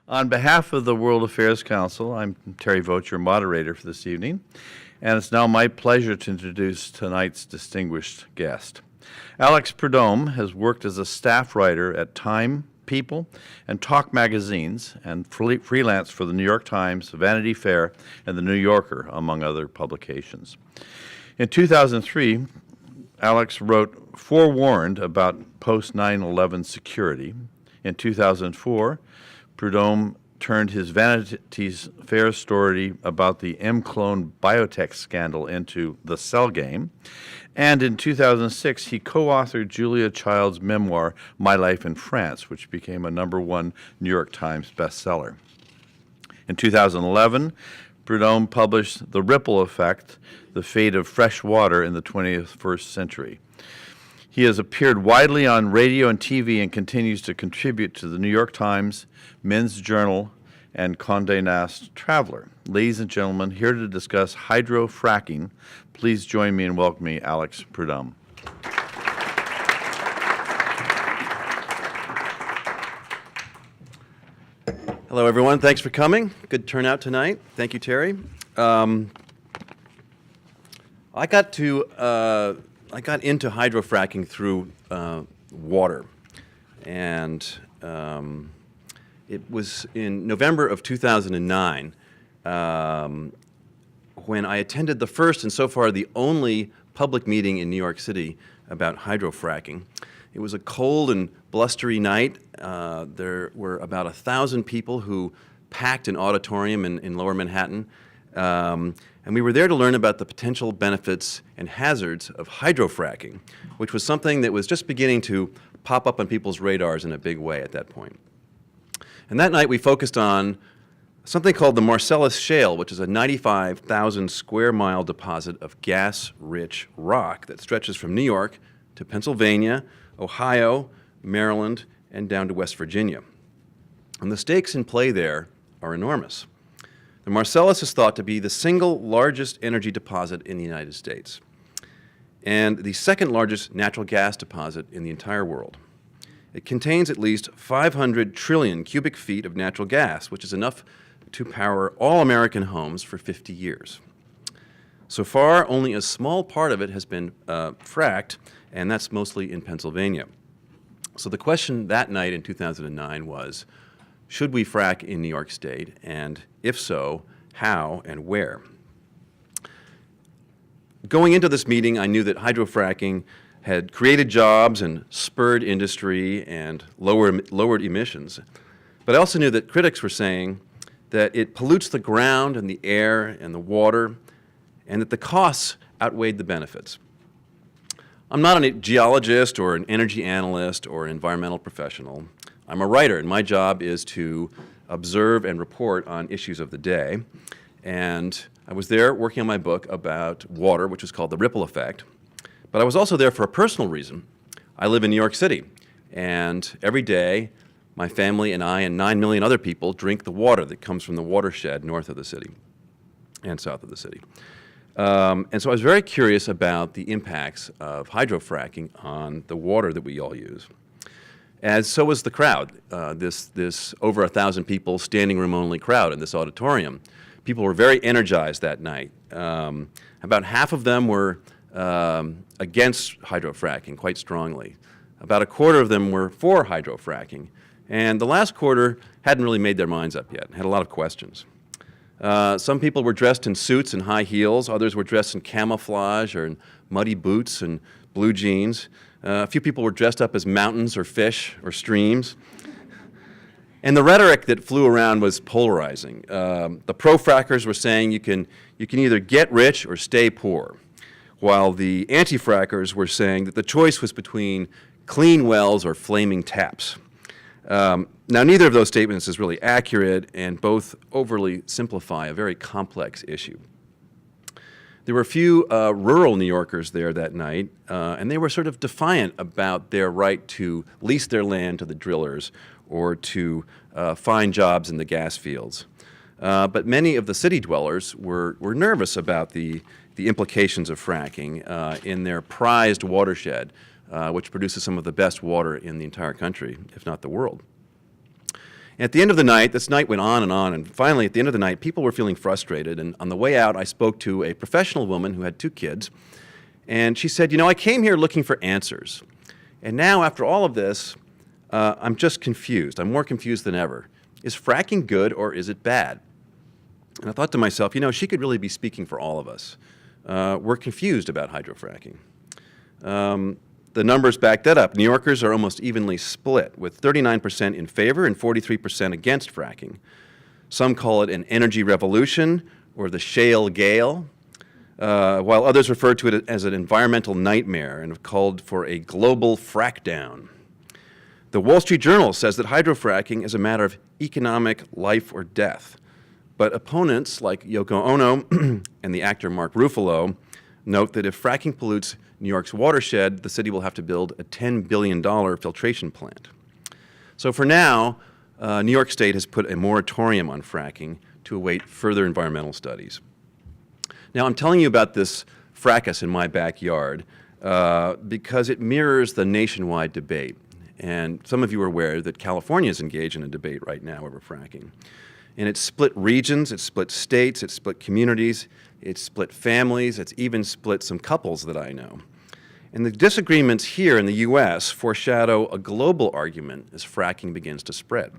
On behalf of the World Affairs Council, I'm Terry Vogt, your moderator for this evening, and it's now my pleasure to introduce tonight's distinguished guest. Alex Prud'homme has worked as a staff writer at Time, People, and Talk magazines, and freelance for the New York Times, Vanity Fair, and the New Yorker, among other publications. In 2003, Alex wrote Forewarned about post-9/11 security. In 2004, Prud'homme turned his Vanity Fair story about the M-clone biotech scandal into The Cell Game. And in 2006, he co-authored Julia Child's memoir, My Life in France, which became a #1 New York Times bestseller. In 2011, Prud'homme published The Ripple Effect, The Fate of Fresh Water in the 21st Century. He has appeared widely on radio and TV and continues to contribute to the New York Times, Men's Journal, and Condé Nast Traveler. Ladies and gentlemen, here to discuss hydrofracking, please join me in welcoming Alex Prud'homme. Hello, everyone. Thanks for coming. Good turnout tonight. Thank you, Terry. I got into hydrofracking through water, and it was in November of 2009 when I attended the first and so far the only public meeting in New York City about hydrofracking. It was a cold and blustery night. There were about 1,000 people who packed an auditorium in Lower Manhattan. And we were there to learn about the potential benefits and hazards of hydrofracking, which was something that was just beginning to pop up on people's radars in a big way at that point. And that night we focused on something called the Marcellus Shale, which is a 95,000 square mile deposit of gas-rich rock that stretches from New York to Pennsylvania, Ohio, Maryland, and down to West Virginia. And the stakes in play there are enormous. The Marcellus is thought to be the single largest energy deposit in the United States and the second largest natural gas deposit in the entire world. It contains at least 500 trillion cubic feet of natural gas, which is enough to power all American homes for 50 years. So far, only a small part of it has been fracked, and that's mostly in Pennsylvania. So the question that night in 2009 was, should we frack in New York State, and if so, how and where? Going into this meeting, I knew that hydrofracking had created jobs and spurred industry and lowered emissions. But I also knew that critics were saying that it pollutes the ground and the air and the water, and that the costs outweighed the benefits. I'm not a geologist or an energy analyst or an environmental professional. I'm a writer, and my job is to observe and report on issues of the day. And I was there working on my book about water, which is called The Ripple Effect. But I was also there for a personal reason. I live in New York City, and every day my family and I and 9 million other people drink the water that comes from the watershed north of the city and south of the city. And so I was very curious about the impacts of hydrofracking on the water that we all use. As so was the crowd, this over 1,000 people, standing room only crowd in this auditorium. People were very energized that night. About half of them were against hydrofracking quite strongly. About a quarter of them were for hydrofracking. And the last quarter hadn't really made their minds up yet, had a lot of questions. Some people were dressed in suits and high heels. Others were dressed in camouflage or in muddy boots and blue jeans. A few people were dressed up as mountains or fish or streams. And the rhetoric that flew around was polarizing. The pro-frackers were saying you can either get rich or stay poor, while the anti-frackers were saying that the choice was between clean wells or flaming taps. Now, neither of those statements is really accurate, and both overly simplify a very complex issue. There were a few rural New Yorkers there that night, and they were sort of defiant about their right to lease their land to the drillers or to find jobs in the gas fields. But many of the city dwellers were nervous about the implications of fracking in their prized watershed, which produces some of the best water in the entire country, if not the world. At the end of the night, this night went on, and finally, at the end of the night, people were feeling frustrated, and on the way out, I spoke to a professional woman who had 2 kids, and she said, I came here looking for answers, and now, after all of this, I'm just confused. I'm more confused than ever. Is fracking good, or is it bad? And I thought to myself, she could really be speaking for all of us. We're confused about hydrofracking. The numbers back that up. New Yorkers are almost evenly split, with 39% in favor and 43% against fracking. Some call it an energy revolution or the shale gale, while others refer to it as an environmental nightmare and have called for a global frackdown. The Wall Street Journal says that hydrofracking is a matter of economic life or death. But opponents like Yoko Ono and the actor Mark Ruffalo note that if fracking pollutes New York's watershed, the city will have to build a $10 billion filtration plant. So for now, New York State has put a moratorium on fracking to await further environmental studies. Now, I'm telling you about this fracas in my backyard because it mirrors the nationwide debate. And some of you are aware that California is engaged in a debate right now over fracking. And it's split regions, it's split states, it's split communities, it's split families, it's even split some couples that I know. And the disagreements here in the U.S. foreshadow a global argument as fracking begins to spread.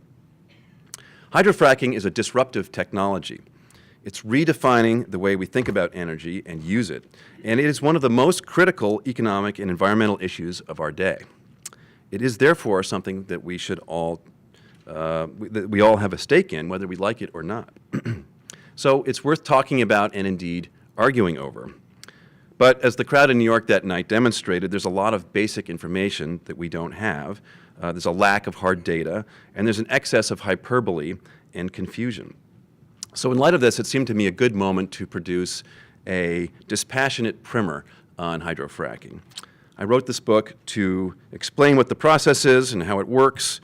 Hydrofracking is a disruptive technology. It's redefining the way we think about energy and use it, and it is one of the most critical economic and environmental issues of our day. It is therefore something that we should all that we all have a stake in, whether we like it or not. So it's worth talking about and indeed arguing over. But as the crowd in New York that night demonstrated, there's a lot of basic information that we don't have. There's a lack of hard data, and there's an excess of hyperbole and confusion. So in light of this, it seemed to me a good moment to produce a dispassionate primer on hydrofracking. I wrote this book to explain what the process is and how it works,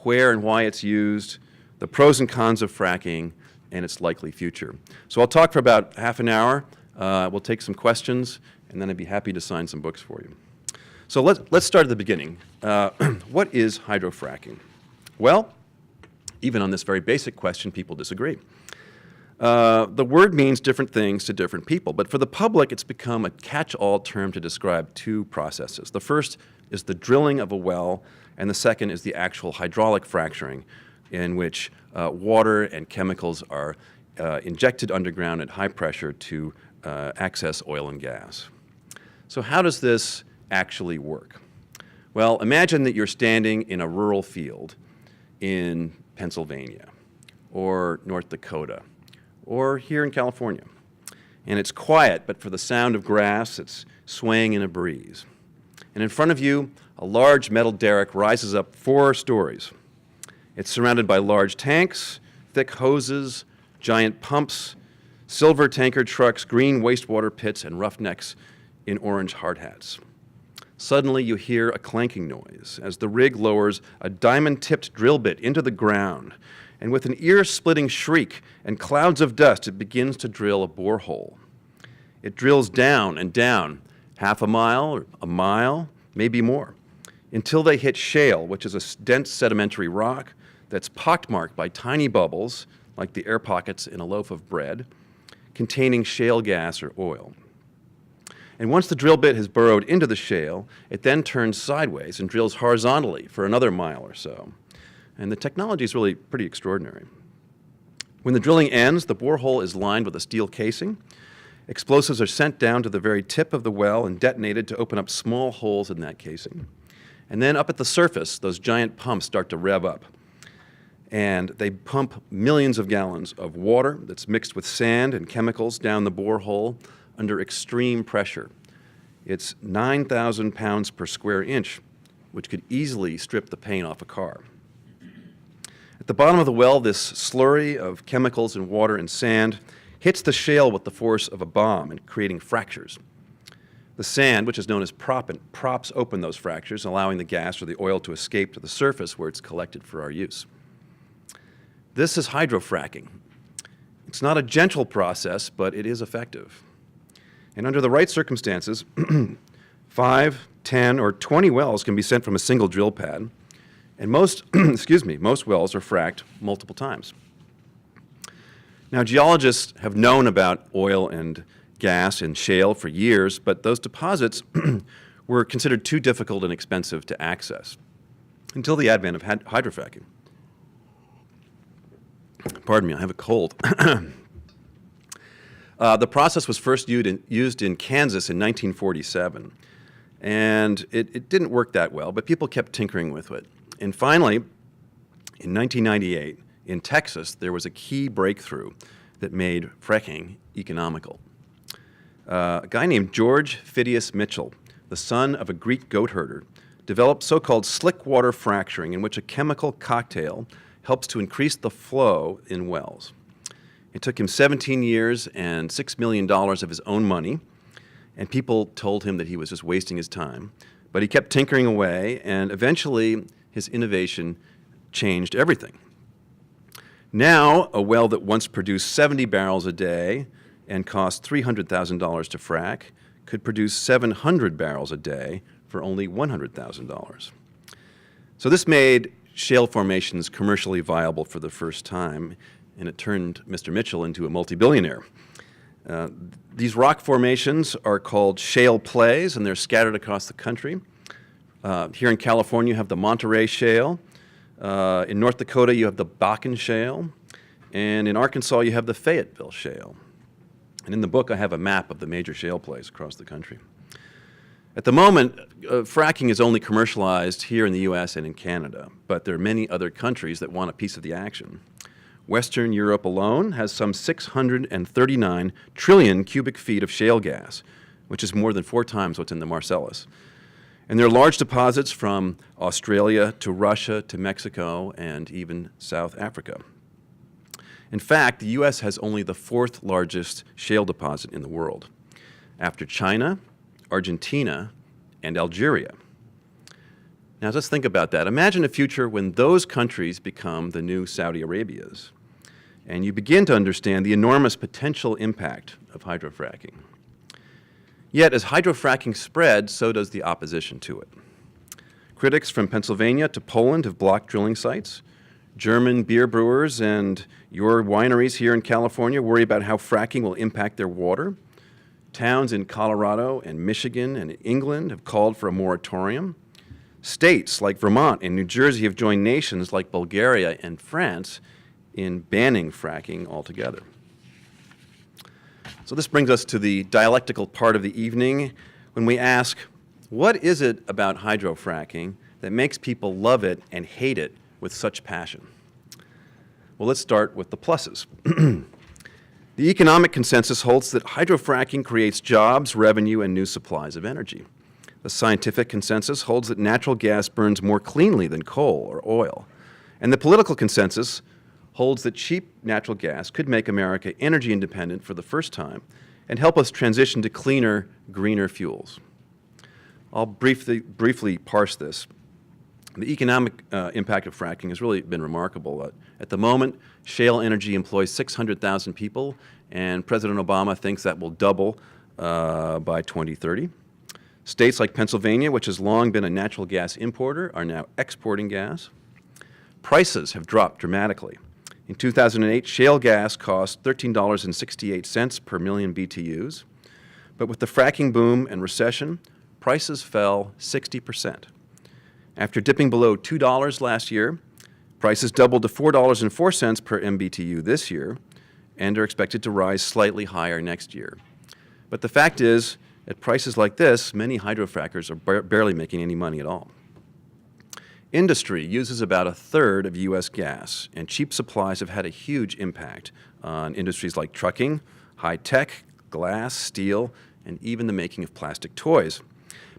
where and why it's used, the pros and cons of fracking, and its likely future. So I'll talk for about half an hour. We'll take some questions, and then I'd be happy to sign some books for you. So let's start at the beginning. What is hydrofracking? Well, even on this very basic question, people disagree. The word means different things to different people, but for the public, it's become a catch-all term to describe 2 processes. The first is the drilling of a well, and the second is the actual hydraulic fracturing, in which water and chemicals are injected underground at high pressure to access oil and gas. So how does this actually work? Well, imagine that you're standing in a rural field in Pennsylvania or North Dakota or here in California. And it's quiet, but for the sound of grass, it's swaying in a breeze. And in front of you, a large metal derrick rises up 4 stories. It's surrounded by large tanks, thick hoses, giant pumps, silver tanker trucks, green wastewater pits, and roughnecks in orange hard hats. Suddenly, you hear a clanking noise as the rig lowers a diamond-tipped drill bit into the ground, and with an ear-splitting shriek and clouds of dust, it begins to drill a borehole. It drills down and down, half a mile or a mile, maybe more, until they hit shale, which is a dense sedimentary rock that's pockmarked by tiny bubbles, like the air pockets in a loaf of bread, containing shale gas or oil. And once the drill bit has burrowed into the shale, it then turns sideways and drills horizontally for another mile or so. And the technology is really pretty extraordinary. When the drilling ends, the borehole is lined with a steel casing. Explosives are sent down to the very tip of the well and detonated to open up small holes in that casing. And then up at the surface, those giant pumps start to rev up. And they pump millions of gallons of water that's mixed with sand and chemicals down the borehole under extreme pressure. It's 9,000 pounds per square inch, which could easily strip the paint off a car. At the bottom of the well, this slurry of chemicals and water and sand hits the shale with the force of a bomb and creating fractures. The sand, which is known as proppant, props open those fractures, allowing the gas or the oil to escape to the surface where it's collected for our use. This is hydrofracking. It's not a gentle process, but it is effective. And under the right circumstances, 5, 10, or 20 wells can be sent from a single drill pad. And most, excuse me, most wells are fracked multiple times. Now, geologists have known about oil and gas and shale for years, but those deposits were considered too difficult and expensive to access until the advent of hydrofracking. Pardon me, I have a cold. The process was first used in Kansas in 1947, and it didn't work that well, but people kept tinkering with it. And finally, in 1998, in Texas, there was a key breakthrough that made fracking economical. A guy named George Phidias Mitchell, the son of a Greek goat herder, developed so-called slick water fracturing, in which a chemical cocktail helps to increase the flow in wells. It took him 17 years and $6 million of his own money, and people told him that he was just wasting his time. But he kept tinkering away, and eventually his innovation changed everything. Now, a well that once produced 70 barrels a day and cost $300,000 to frack could produce 700 barrels a day for only $100,000. So this made shale formations commercially viable for the first time, and it turned Mr. Mitchell into a multi-billionaire. These rock formations are called shale plays, and they're scattered across the country. Here in California, you have the Monterey Shale. In North Dakota, you have the Bakken Shale. And in Arkansas, you have the Fayetteville Shale. And in the book, I have a map of the major shale plays across the country. At the moment, fracking is only commercialized here in the U.S. and in Canada, but there are many other countries that want a piece of the action. Western Europe alone has some 639 trillion cubic feet of shale gas, which is more than 4 times what's in the Marcellus. And there are large deposits from Australia to Russia to Mexico and even South Africa. In fact, the U.S. has only the 4th largest shale deposit in the world, after China, Argentina, and Algeria. Now, just think about that. Imagine a future when those countries become the new Saudi Arabias, and you begin to understand the enormous potential impact of hydrofracking. Yet, as hydrofracking spreads, so does the opposition to it. Critics from Pennsylvania to Poland have blocked drilling sites. German beer brewers and your wineries here in California worry about how fracking will impact their water. Towns in Colorado and Michigan and England have called for a moratorium. States like Vermont and New Jersey have joined nations like Bulgaria and France in banning fracking altogether. So this brings us to the dialectical part of the evening when we ask, what is it about hydrofracking that makes people love it and hate it with such passion? Well, let's start with the pluses. The economic consensus holds that hydrofracking creates jobs, revenue, and new supplies of energy. The scientific consensus holds that natural gas burns more cleanly than coal or oil. And the political consensus holds that cheap natural gas could make America energy independent for the first time and help us transition to cleaner, greener fuels. I'll briefly parse this. The economic impact of fracking has really been remarkable. At the moment, shale energy employs 600,000 people, and President Obama thinks that will double by 2030. States like Pennsylvania, which has long been a natural gas importer, are now exporting gas. Prices have dropped dramatically. In 2008, shale gas cost $13.68 per million BTUs, but with the fracking boom and recession, prices fell 60%. After dipping below $2 last year, prices doubled to $4.04 per MBTU this year and are expected to rise slightly higher next year. But the fact is, at prices like this, many hydrofrackers are barely making any money at all. Industry uses about 1/3 of U.S. gas, and cheap supplies have had a huge impact on industries like trucking, high tech, glass, steel, and even the making of plastic toys.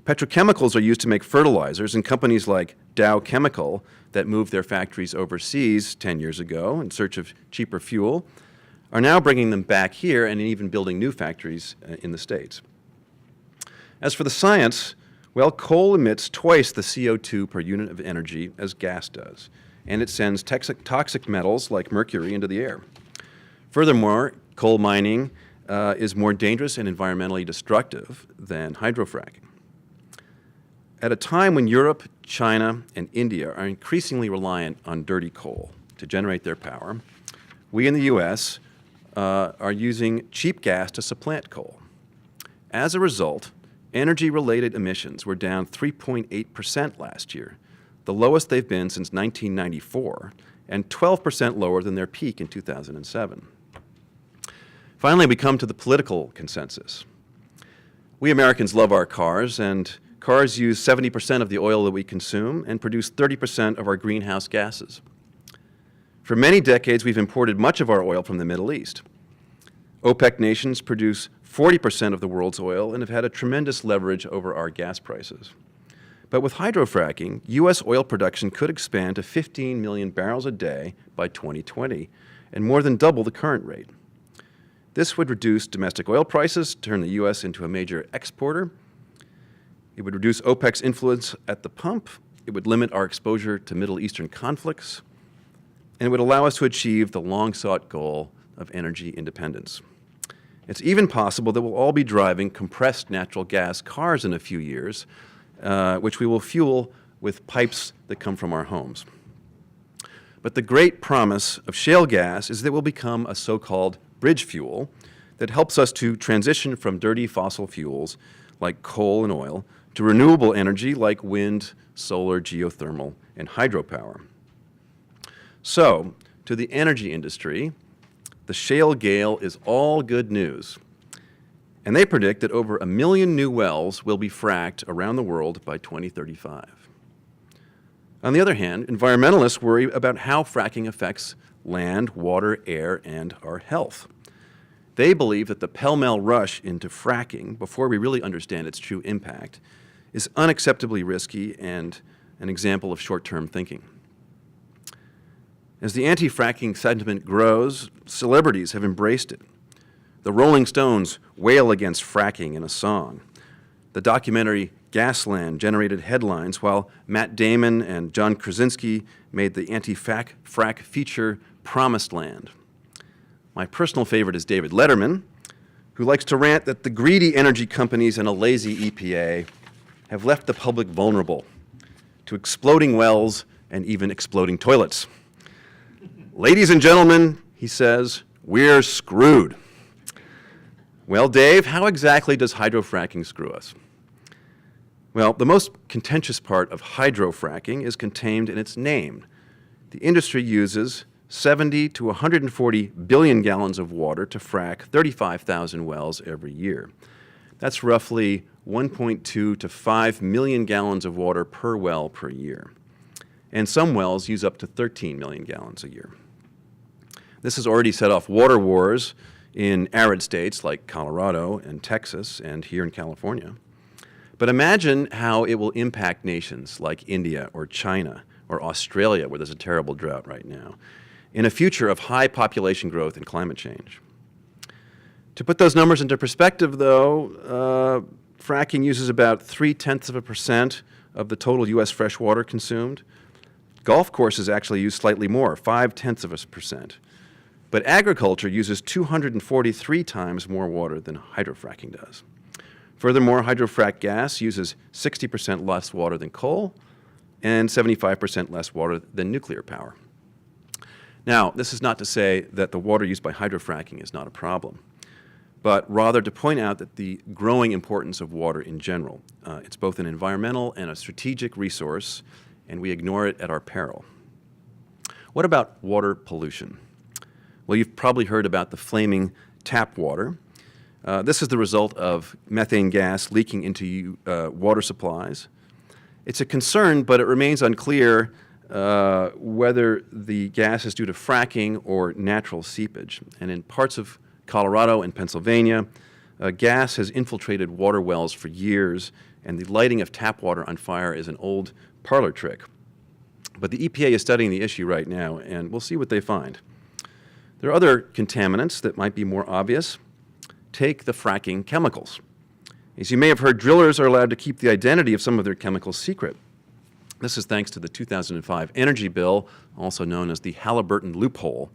Petrochemicals are used to make fertilizers, and companies like Dow Chemical that moved their factories overseas 10 years ago in search of cheaper fuel are now bringing them back here and even building new factories in the States. As for the science, well, coal emits twice the CO2 per unit of energy as gas does, and it sends toxic metals like mercury into the air. Furthermore, coal mining is more dangerous and environmentally destructive than hydrofracking. At a time when Europe, China, and India are increasingly reliant on dirty coal to generate their power, we in the U.S. Are using cheap gas to supplant coal. As a result, energy-related emissions were down 3.8% last year, the lowest they've been since 1994, and 12% lower than their peak in 2007. Finally, we come to the political consensus. We Americans love our cars, and cars use 70% of the oil that we consume and produce 30% of our greenhouse gases. For many decades, we've imported much of our oil from the Middle East. OPEC nations produce 40% of the world's oil and have had a tremendous leverage over our gas prices. But with hydrofracking, U.S. oil production could expand to 15 million barrels a day by 2020 and more than double the current rate. This would reduce domestic oil prices, turn the U.S. into a major exporter. It would reduce OPEC's influence at the pump. It would limit our exposure to Middle Eastern conflicts. And it would allow us to achieve the long-sought goal of energy independence. It's even possible that we'll all be driving compressed natural gas cars in a few years, which we will fuel with pipes that come from our homes. But the great promise of shale gas is that it will become a so-called bridge fuel that helps us to transition from dirty fossil fuels like coal and oil to renewable energy like wind, solar, geothermal, and hydropower. So, to the energy industry, the shale gale is all good news. And they predict that over 1 million new wells will be fracked around the world by 2035. On the other hand, environmentalists worry about how fracking affects land, water, air, and our health. They believe that the pell-mell rush into fracking, before we really understand its true impact, is unacceptably risky and an example of short-term thinking. As the anti-fracking sentiment grows, celebrities have embraced it. The Rolling Stones wail against fracking in a song. The documentary Gasland generated headlines, while Matt Damon and John Krasinski made the anti-frack feature Promised Land. My personal favorite is David Letterman, who likes to rant that the greedy energy companies and a lazy EPA have left the public vulnerable to exploding wells and even exploding toilets. Ladies and gentlemen, he says, we're screwed. Well, Dave, how exactly does hydrofracking screw us? Well, the most contentious part of hydrofracking is contained in its name. The industry uses 70 to 140 billion gallons of water to frack 35,000 wells every year. That's roughly 1.2 to 5 million gallons of water per well per year. And some wells use up to 13 million gallons a year. This has already set off water wars in arid states like Colorado and Texas and here in California. But imagine how it will impact nations like India or China or Australia, where there's a terrible drought right now, in a future of high population growth and climate change. To put those numbers into perspective, though, fracking uses about 0.3% of the total U.S. fresh water consumed. Golf courses actually use slightly more, 0.5%. But agriculture uses 243 times more water than hydrofracking does. Furthermore, hydrofrack gas uses 60% less water than coal and 75% less water than nuclear power. Now, this is not to say that the water used by hydrofracking is not a problem, but rather to point out that the growing importance of water in general. It's both an environmental and a strategic resource, and we ignore it at our peril. What about water pollution? Well, you've probably heard about the flaming tap water. This is the result of methane gas leaking into water supplies. It's a concern, but it remains unclear whether the gas is due to fracking or natural seepage. And in parts of Colorado and Pennsylvania, gas has infiltrated water wells for years, and the lighting of tap water on fire is an old parlor trick. But the EPA is studying the issue right now, and we'll see what they find. There are other contaminants that might be more obvious. Take the fracking chemicals. As you may have heard, drillers are allowed to keep the identity of some of their chemicals secret. This is thanks to the 2005 Energy Bill, also known as the Halliburton loophole,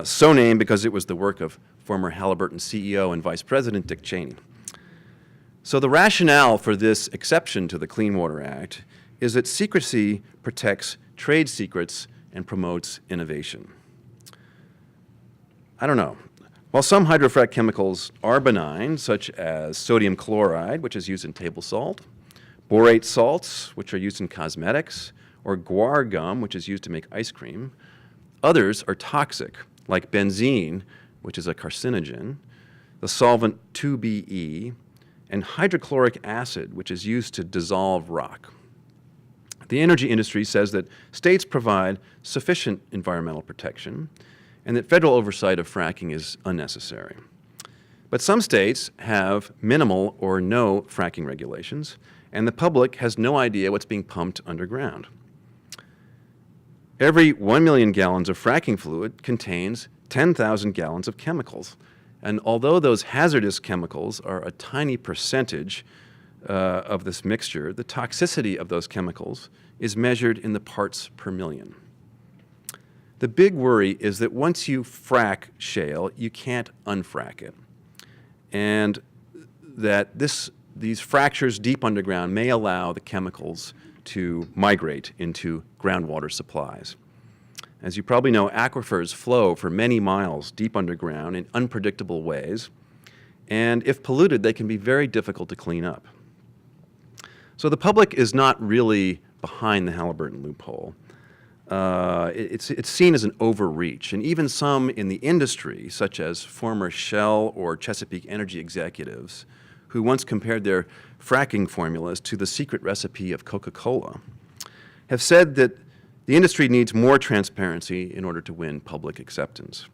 so named because it was the work of former Halliburton CEO and Vice President Dick Cheney. So the rationale for this exception to the Clean Water Act is that secrecy protects trade secrets and promotes innovation. I don't know. While some hydrofrac chemicals are benign, such as sodium chloride, which is used in table salt, borate salts, which are used in cosmetics, or guar gum, which is used to make ice cream, others are toxic, like benzene, which is a carcinogen, the solvent 2BE, and hydrochloric acid, which is used to dissolve rock. The energy industry says that states provide sufficient environmental protection and that federal oversight of fracking is unnecessary. But some states have minimal or no fracking regulations, and the public has no idea what's being pumped underground. Every 1 million gallons of fracking fluid contains 10,000 gallons of chemicals. And although those hazardous chemicals are a tiny percentage of this mixture, the toxicity of those chemicals is measured in the parts per million. The big worry is that once you frack shale, you can't unfrack it. And that these fractures deep underground may allow the chemicals to migrate into groundwater supplies. As you probably know, aquifers flow for many miles deep underground in unpredictable ways, and if polluted, they can be very difficult to clean up. So the public is not really behind the Halliburton loophole. It's seen as an overreach, and even some in the industry, such as former Shell or Chesapeake Energy executives, who once compared their fracking formulas to the secret recipe of Coca-Cola, have said that the industry needs more transparency in order to win public acceptance.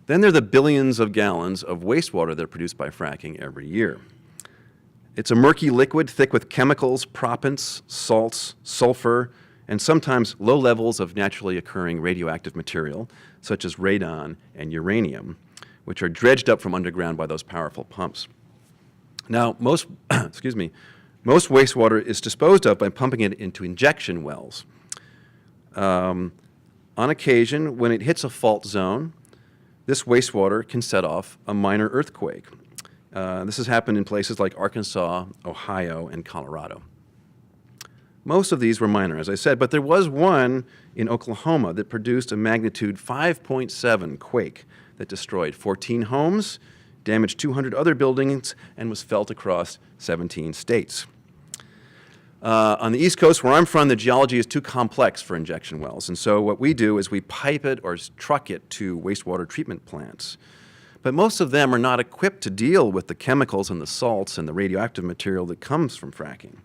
Then there are the billions of gallons of wastewater that are produced by fracking every year. It's a murky liquid thick with chemicals, proppants, salts, sulfur, and sometimes low levels of naturally occurring radioactive material, such as radon and uranium, which are dredged up from underground by those powerful pumps. Now, most wastewater is disposed of by pumping it into injection wells. On occasion, when it hits a fault zone, this wastewater can set off a minor earthquake. This has happened in places like Arkansas, Ohio, and Colorado. Most of these were minor, as I said, but there was one in Oklahoma that produced a magnitude 5.7 quake that destroyed 14 homes, damaged 200 other buildings, and was felt across 17 states. On the East Coast, where I'm from, the geology is too complex for injection wells, and so what we do is we pipe it or truck it to wastewater treatment plants. But most of them are not equipped to deal with the chemicals and the salts and the radioactive material that comes from fracking.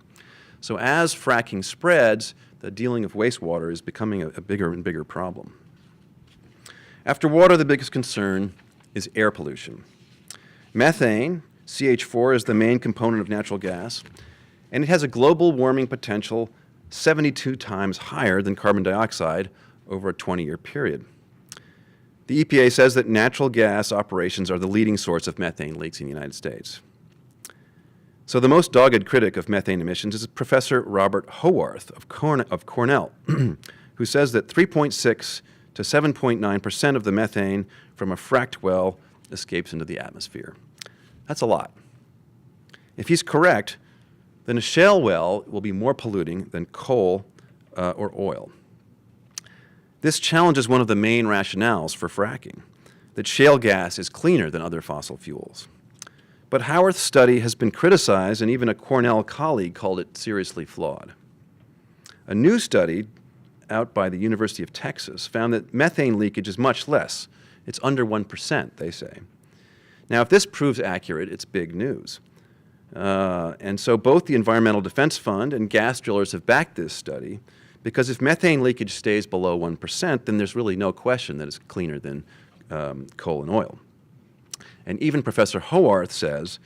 So as fracking spreads, the dealing of wastewater is becoming a bigger and bigger problem. After water, the biggest concern is air pollution. Methane, CH4, is the main component of natural gas, and it has a global warming potential 72 times higher than carbon dioxide over a 20-year period. The EPA says that natural gas operations are the leading source of methane leaks in the United States. So the most dogged critic of methane emissions is Professor Robert Howarth of Cornell, who says that 3.6 to 7.9% of the methane from a fracked well escapes into the atmosphere. That's a lot. If he's correct, then a shale well will be more polluting than coal or oil. This challenges one of the main rationales for fracking, that shale gas is cleaner than other fossil fuels. But Howarth's study has been criticized, and even a Cornell colleague called it seriously flawed. A new study out by the University of Texas found that methane leakage is much less. It's under 1%, they say. Now, if this proves accurate, it's big news. And so both the Environmental Defense Fund and gas drillers have backed this study, because if methane leakage stays below 1%, then there's really no question that it's cleaner than coal and oil. And even Professor Howarth says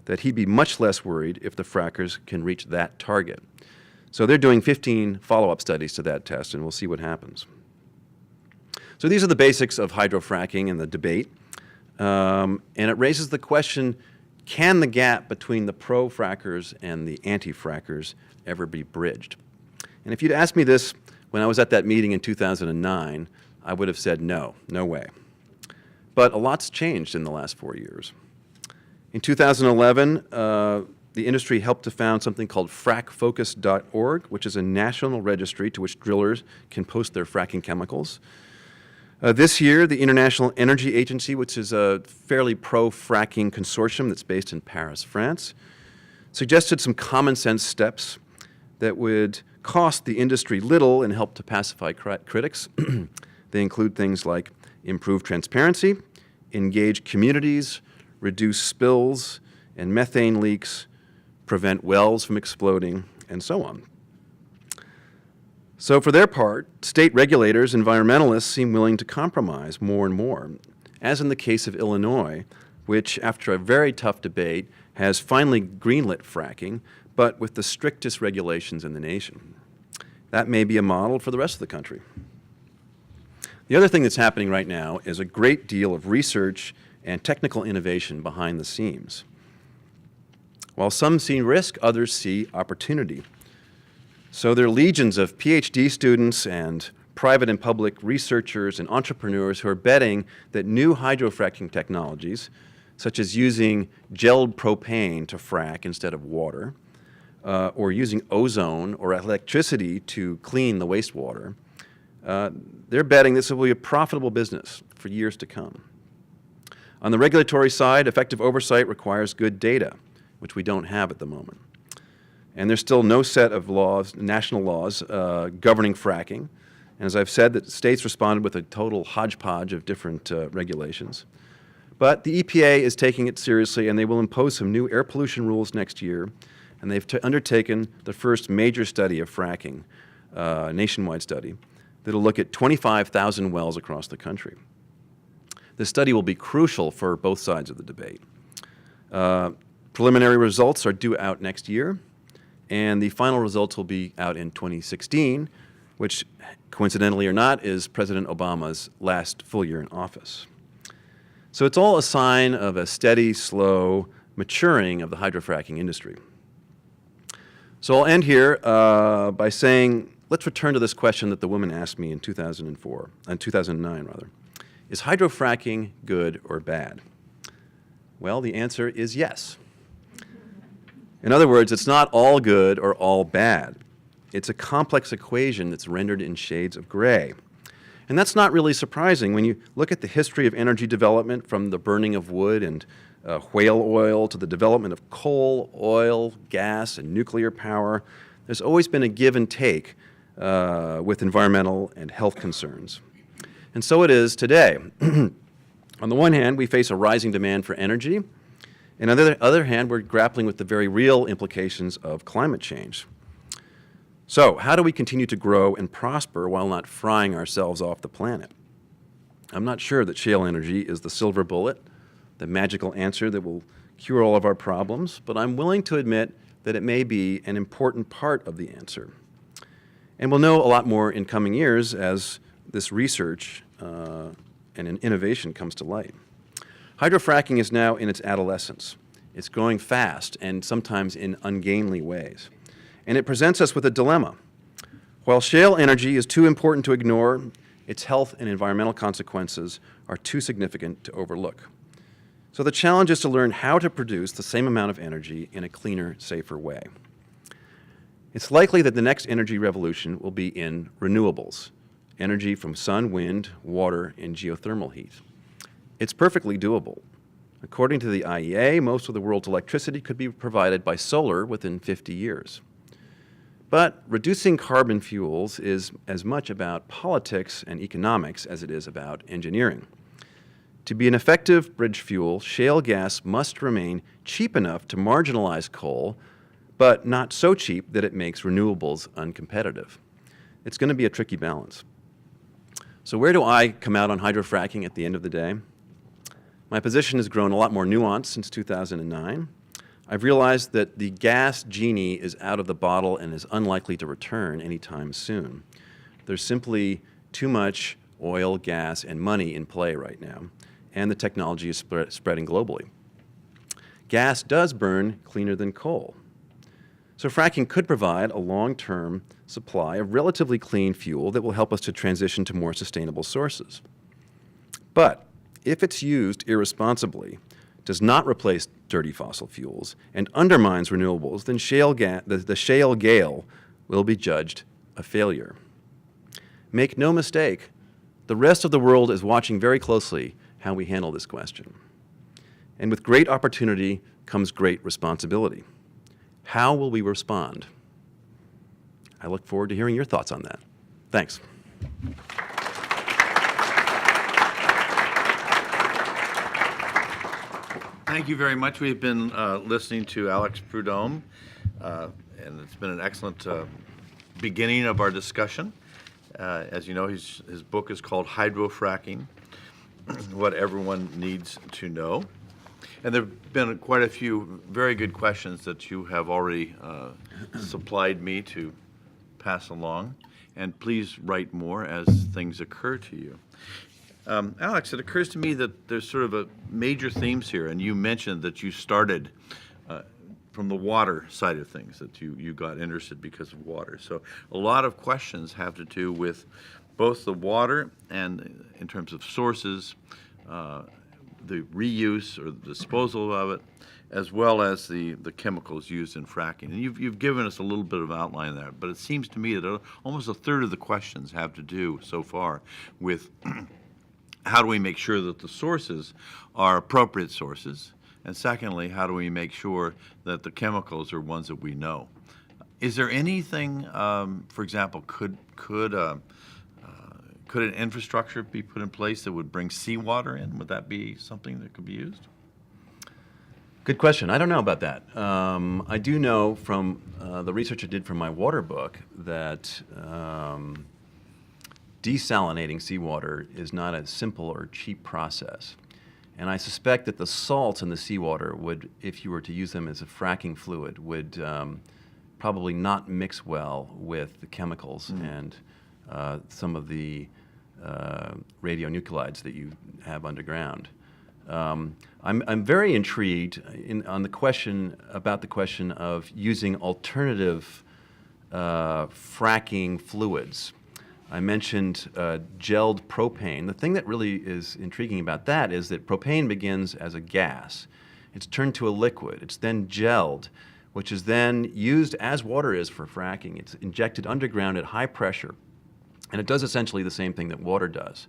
that he'd be much less worried if the frackers can reach that target. So they're doing 15 follow-up studies to that test, and we'll see what happens. So these are the basics of hydrofracking and the debate. And it raises the question, can the gap between the pro-frackers and the anti-frackers ever be bridged? And if you'd asked me this when I was at that meeting in 2009, I would have said no, no way. But a lot's changed in the last 4 years. In 2011, the industry helped to found something called frackfocus.org, which is a national registry to which drillers can post their fracking chemicals. This year, the International Energy Agency, which is a fairly pro-fracking consortium that's based in Paris, France, suggested some common sense steps that would cost the industry little and help to pacify critics. They include things like improve transparency, engage communities, reduce spills and methane leaks, prevent wells from exploding, and so on. So for their part, state regulators, environmentalists seem willing to compromise more and more, as in the case of Illinois, which, after a very tough debate, has finally greenlit fracking, but with the strictest regulations in the nation. That may be a model for the rest of the country. The other thing that's happening right now is a great deal of research and technical innovation behind the scenes. While some see risk, others see opportunity. So there are legions of PhD students and private and public researchers and entrepreneurs who are betting that new hydrofracking technologies, such as using gelled propane to frack instead of water, or using ozone or electricity to clean the wastewater, they're betting this will be a profitable business for years to come. On the regulatory side, effective oversight requires good data, which we don't have at the moment. And there's still no set of laws, national laws, governing fracking. And as I've said, the states responded with a total hodgepodge of different regulations. But the EPA is taking it seriously, and they will impose some new air pollution rules next year. And they've undertaken the first major study of fracking, nationwide study, that'll look at 25,000 wells across the country. This study will be crucial for both sides of the debate. Preliminary results are due out next year, and the final results will be out in 2016, which, coincidentally or not, is President Obama's last full year in office. So it's all a sign of a steady, slow maturing of the hydrofracking industry. So I'll end here by saying, let's return to this question that the woman asked me in 2009 rather. Is hydrofracking good or bad? Well, the answer is yes. In other words, it's not all good or all bad. It's a complex equation that's rendered in shades of gray. And that's not really surprising when you look at the history of energy development, from the burning of wood and whale oil to the development of coal, oil, gas, and nuclear power. There's always been a give and take with environmental and health concerns. And so it is today. On the one hand, we face a rising demand for energy, and on the other hand, we're grappling with the very real implications of climate change. So how do we continue to grow and prosper while not frying ourselves off the planet? I'm not sure that shale energy is the silver bullet, the magical answer that will cure all of our problems, but I'm willing to admit that it may be an important part of the answer. And we'll know a lot more in coming years as this research and innovation comes to light. Hydrofracking is now in its adolescence. It's growing fast and sometimes in ungainly ways. And it presents us with a dilemma. While shale energy is too important to ignore, its health and environmental consequences are too significant to overlook. So the challenge is to learn how to produce the same amount of energy in a cleaner, safer way. It's likely that the next energy revolution will be in renewables, energy from sun, wind, water, and geothermal heat. It's perfectly doable. According to the IEA, most of the world's electricity could be provided by solar within 50 years. But reducing carbon fuels is as much about politics and economics as it is about engineering. To be an effective bridge fuel, shale gas must remain cheap enough to marginalize coal, but not so cheap that it makes renewables uncompetitive. It's going to be a tricky balance. So where do I come out on hydrofracking at the end of the day? My position has grown a lot more nuanced since 2009. I've realized that the gas genie is out of the bottle and is unlikely to return anytime soon. There's simply too much oil, gas, and money in play right now, and the technology is spreading globally. Gas does burn cleaner than coal. So fracking could provide a long-term supply of relatively clean fuel that will help us to transition to more sustainable sources. But if it's used irresponsibly does not replace dirty fossil fuels, and undermines renewables, then the shale gale will be judged a failure. Make no mistake, the rest of the world is watching very closely how we handle this question. And with great opportunity comes great responsibility. How will we respond? I look forward to hearing your thoughts on that. Thanks. Thank you very much. We've been listening to Alex Prud'homme, and it's been an excellent beginning of our discussion. As you know, his book is called Hydrofracking, What Everyone Needs to Know. And there have been quite a few very good questions that you have already supplied me to pass along. And please write more as things occur to you. Alex, it occurs to me that there's sort of a major themes here, and you mentioned that you started from the water side of things, that you got interested because of water. So a lot of questions have to do with both the water and in terms of sources, the reuse or the disposal of it, as well as the chemicals used in fracking. And you've given us a little bit of outline there, but it seems to me that almost a third of the questions have to do so far with how do we make sure that the sources are appropriate sources, and secondly, how do we make sure that the chemicals are ones that we know? Is there anything, for example, could an infrastructure be put in place that would bring seawater in? Would that be something that could be used? Good question. I don't know about that. I do know from the research I did for my water book that desalinating seawater is not a simple or cheap process. And I suspect that the salts in the seawater would, if you were to use them as a fracking fluid, would probably not mix well with the chemicals and some of the radionuclides that you have underground. I'm very intrigued on the question of using alternative fracking fluids. I mentioned gelled propane. The thing that really is intriguing about that is that propane begins as a gas. It's turned to a liquid. It's then gelled, which is then used as water is for fracking. It's injected underground at high pressure, and it does essentially the same thing that water does.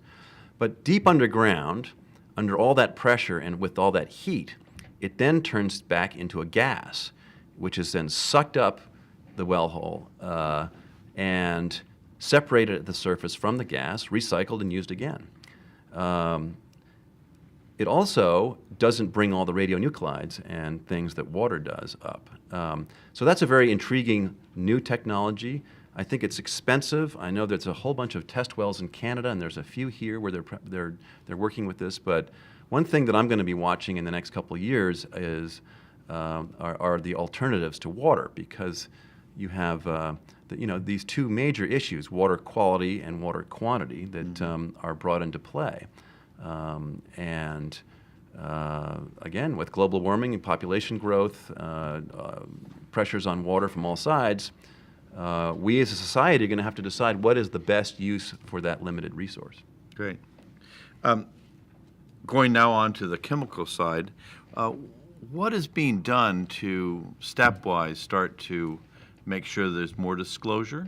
But deep underground, under all that pressure and with all that heat, it then turns back into a gas, which is then sucked up the wellhole and separated at the surface from the gas, recycled and used again. It also doesn't bring all the radionuclides and things that water does up. So that's a very intriguing new technology. I think it's expensive. I know there's a whole bunch of test wells in Canada, and there's a few here where they're working with this. But one thing that I'm going to be watching in the next couple of years is are the alternatives to water, because you have these two major issues, water quality and water quantity, that are brought into play. Again, with global warming and population growth, pressures on water from all sides, we as a society are going to have to decide what is the best use for that limited resource. Great. Going now on to the chemical side, what is being done to stepwise start to make sure there's more disclosure?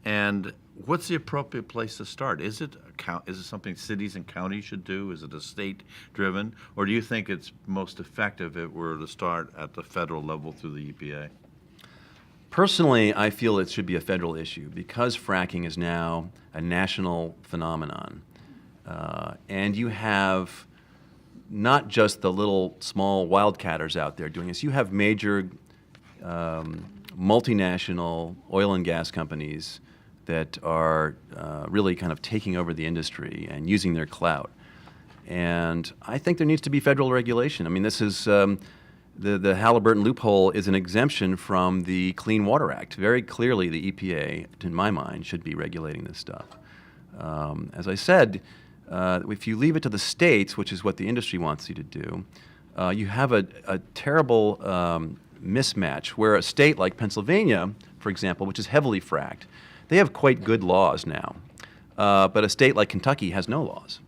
And what's the appropriate place to start? Is it something cities and counties should do? Is it a state-driven? Or do you think it's most effective if it were to start at the federal level through the EPA? Personally, I feel it should be a federal issue because fracking is now a national phenomenon. And you have not just the little small wildcatters out there doing this. You have major multinational oil and gas companies that are really kind of taking over the industry and using their clout. And I think there needs to be federal regulation. I mean, this is the Halliburton loophole is an exemption from the Clean Water Act. Very clearly, the EPA, in my mind, should be regulating this stuff. As I said, if you leave it to the states, which is what the industry wants you to do, you have a terrible mismatch where a state like Pennsylvania, for example, which is heavily fracked, they have quite good laws now. But a state like Kentucky has no laws.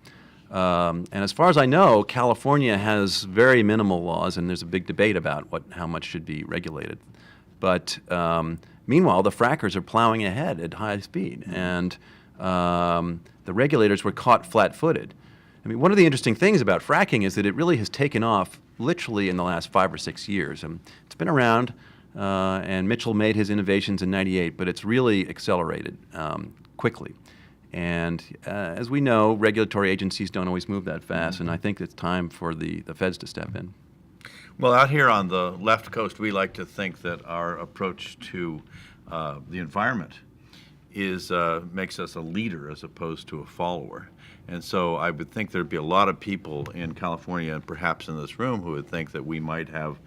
And as far as I know, California has very minimal laws, and there's a big debate about how much should be regulated. But meanwhile, the frackers are plowing ahead at high speed, and the regulators were caught flat-footed. I mean, one of the interesting things about fracking is that it really has taken off literally in the last 5 or 6 years. It's been around, and Mitchell made his innovations in '98, but it's really accelerated quickly. And as we know, regulatory agencies don't always move that fast, and I think it's time for the feds to step in. Well, out here on the left coast, we like to think that our approach to the environment makes us a leader as opposed to a follower. And so I would think there'd be a lot of people in California and perhaps in this room who would think that we might have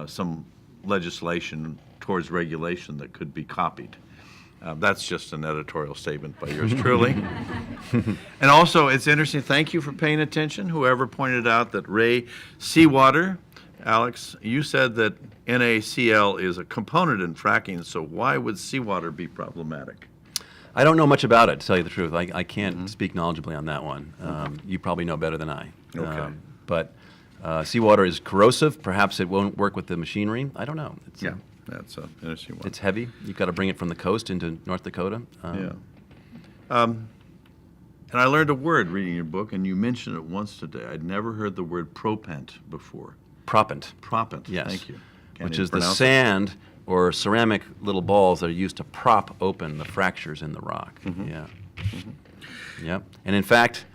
some legislation towards regulation that could be copied. That's just an editorial statement by yours truly. And also, it's interesting, thank you for paying attention. Whoever pointed out that Seawater, Alex, you said that NaCl is a component in fracking, so why would seawater be problematic? I don't know much about it, to tell you the truth. I can't speak knowledgeably on that one. You probably know better than I. Okay. But seawater is corrosive. Perhaps it won't work with the machinery. I don't know. Yeah, that's an interesting one. It's heavy. You've got to bring it from the coast into North Dakota. Yeah. And I learned a word reading your book, and you mentioned it once today. I'd never heard the word propent before. Proppant. Proppant, Yes. Thank you. Which is the sand or ceramic little balls that are used to prop open the fractures in the rock. Yeah. Yep. And in fact,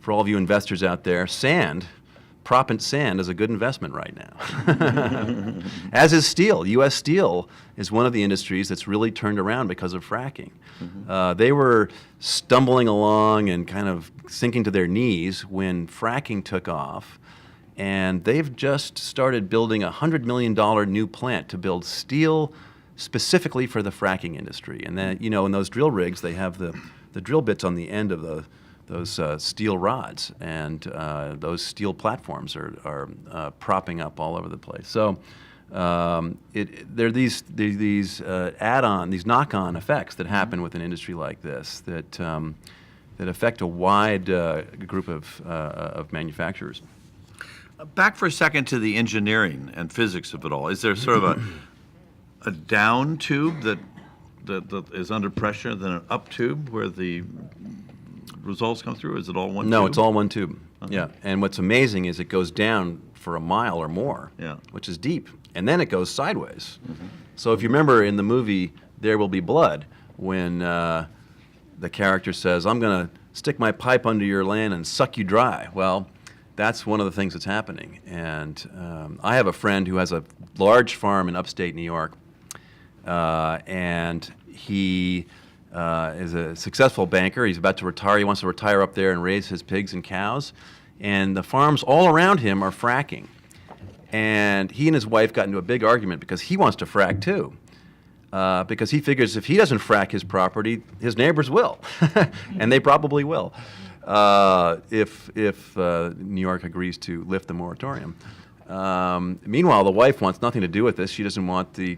for all of you investors out there, proppant sand is a good investment right now. As is steel. U.S. Steel is one of the industries that's really turned around because of fracking. They were stumbling along and kind of sinking to their knees when fracking took off. And they've just started building a $100 million new plant to build steel specifically for the fracking industry. And then, in those drill rigs, they have the drill bits on the end of those steel rods, and those steel platforms are propping up all over the place. So there are these these knock-on effects that happen with an industry like this that affect a wide group of manufacturers. Back for a second to the engineering and physics of it all. Is there sort of a down tube that is under pressure, then an up tube where the results come through? Is it all one tube? No, it's all one tube. Okay. Yeah, and what's amazing is it goes down for a mile or more, which is deep, and then it goes sideways. So if you remember in the movie There Will Be Blood, when the character says, "I'm going to stick my pipe under your land and suck you dry," well, that's one of the things that's happening. And I have a friend who has a large farm in upstate New York, and he is a successful banker. He's about to retire. He wants to retire up there and raise his pigs and cows. And the farms all around him are fracking. And he and his wife got into a big argument because he wants to frack too. Because he figures if he doesn't frack his property, his neighbors will. And they probably will. If New York agrees to lift the moratorium. Meanwhile, the wife wants nothing to do with this. She doesn't want the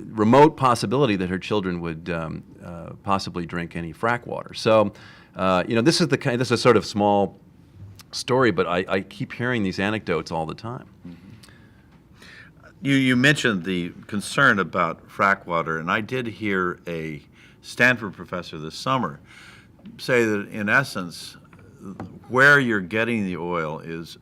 remote possibility that her children would possibly drink any frack water. So, this is a sort of small story, but I keep hearing these anecdotes all the time. You mentioned the concern about frack water, and I did hear a Stanford professor this summer say that in essence, where you're getting the oil is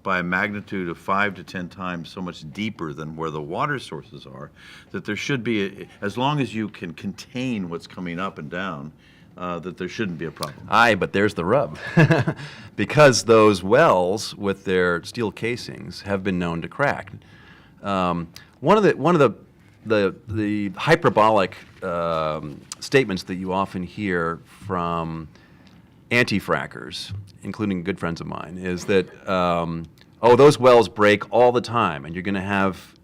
by a magnitude of 5 to 10 times so much deeper than where the water sources are, that there should be, as long as you can contain what's coming up and down, that there shouldn't be a problem. Aye, but there's the rub. Because those wells with their steel casings have been known to crack. One of the hyperbolic statements that you often hear from anti-frackers, including good friends of mine, is that, those wells break all the time, and you're going to have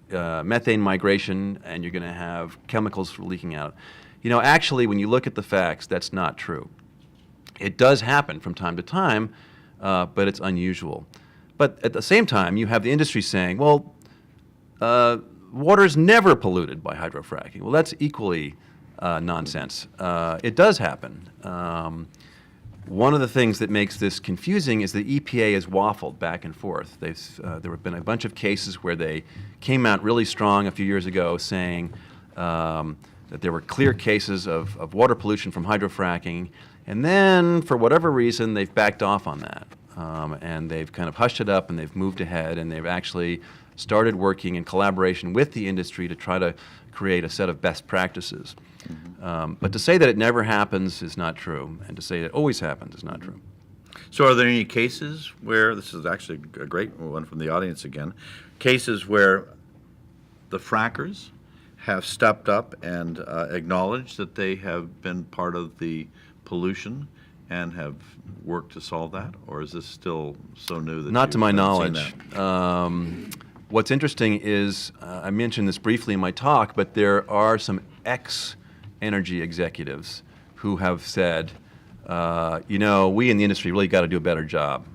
methane migration, and you're going to have chemicals leaking out. Actually, when you look at the facts, that's not true. It does happen from time to time, but it's unusual. But at the same time, you have the industry saying, well, water is never polluted by hydrofracking. Well, that's equally nonsense. It does happen. One of the things that makes this confusing is the EPA has waffled back and forth. There have been a bunch of cases where they came out really strong a few years ago saying that there were clear cases of water pollution from hydrofracking, and then for whatever reason they've backed off on that. And they've kind of hushed it up and they've moved ahead and they've actually started working in collaboration with the industry to try to create a set of best practices. But to say that it never happens is not true, and to say that it always happens is not true. So are there any cases where, this is actually a great one from the audience again, cases where the frackers have stepped up and acknowledged that they have been part of the pollution and have worked to solve that? Or is this still so new that Not to my haven't knowledge. seen What's interesting is, I mentioned this briefly in my talk, but there are some ex-energy executives who have said, you know, we in the industry really got to do a better job.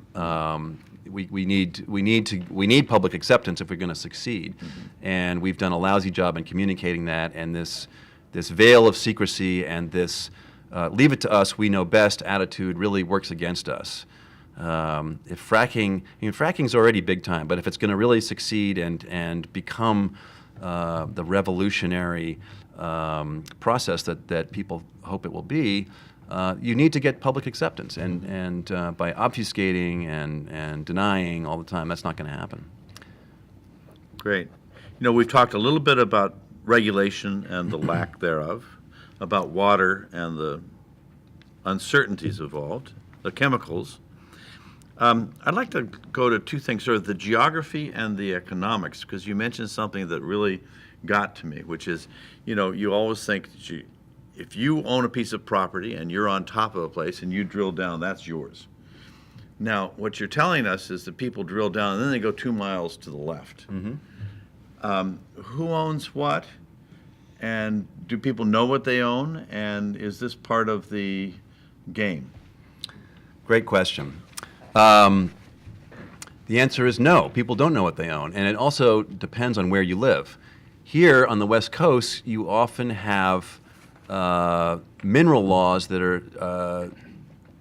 We need public acceptance if we're going to succeed, and we've done a lousy job in communicating that. And this veil of secrecy and this leave it to us, we know best attitude really works against us. If fracking, fracking's already big time, but if it's going to really succeed and become the revolutionary process that people hope it will be, you need to get public acceptance, and by obfuscating and denying all the time, that's not going to happen. Great. You know, we've talked a little bit about regulation and the lack thereof, about water and the uncertainties involved, the chemicals. I'd like to go to two things, sort of the geography and the economics, because you mentioned something that really got to me, which is, you know, you always think that if you own a piece of property and you're on top of a place and you drill down, that's yours. Now, what you're telling us is that people drill down and then they go 2 miles to the left. Who owns what? And do people know what they own? And is this part of the game? Great question. The answer is no. People don't know what they own, and it also depends on where you live. Here on the West Coast, you often have mineral laws that are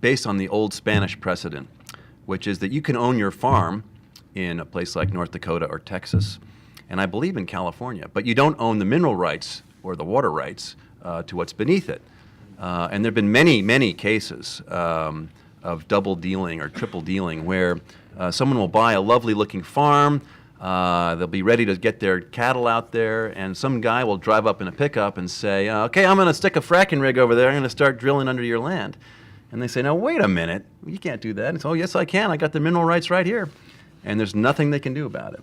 based on the old Spanish precedent, which is that you can own your farm in a place like North Dakota or Texas, and I believe in California, but you don't own the mineral rights or the water rights to what's beneath it. And there have been many, many cases of double dealing or triple dealing where someone will buy a lovely looking farm, they'll be ready to get their cattle out there, and some guy will drive up in a pickup and say, okay, I'm going to stick a fracking rig over there, I'm going to start drilling under your land. And they say, no, wait a minute, you can't do that. And it's, oh, yes, I can, I got the mineral rights right here. And there's nothing they can do about it.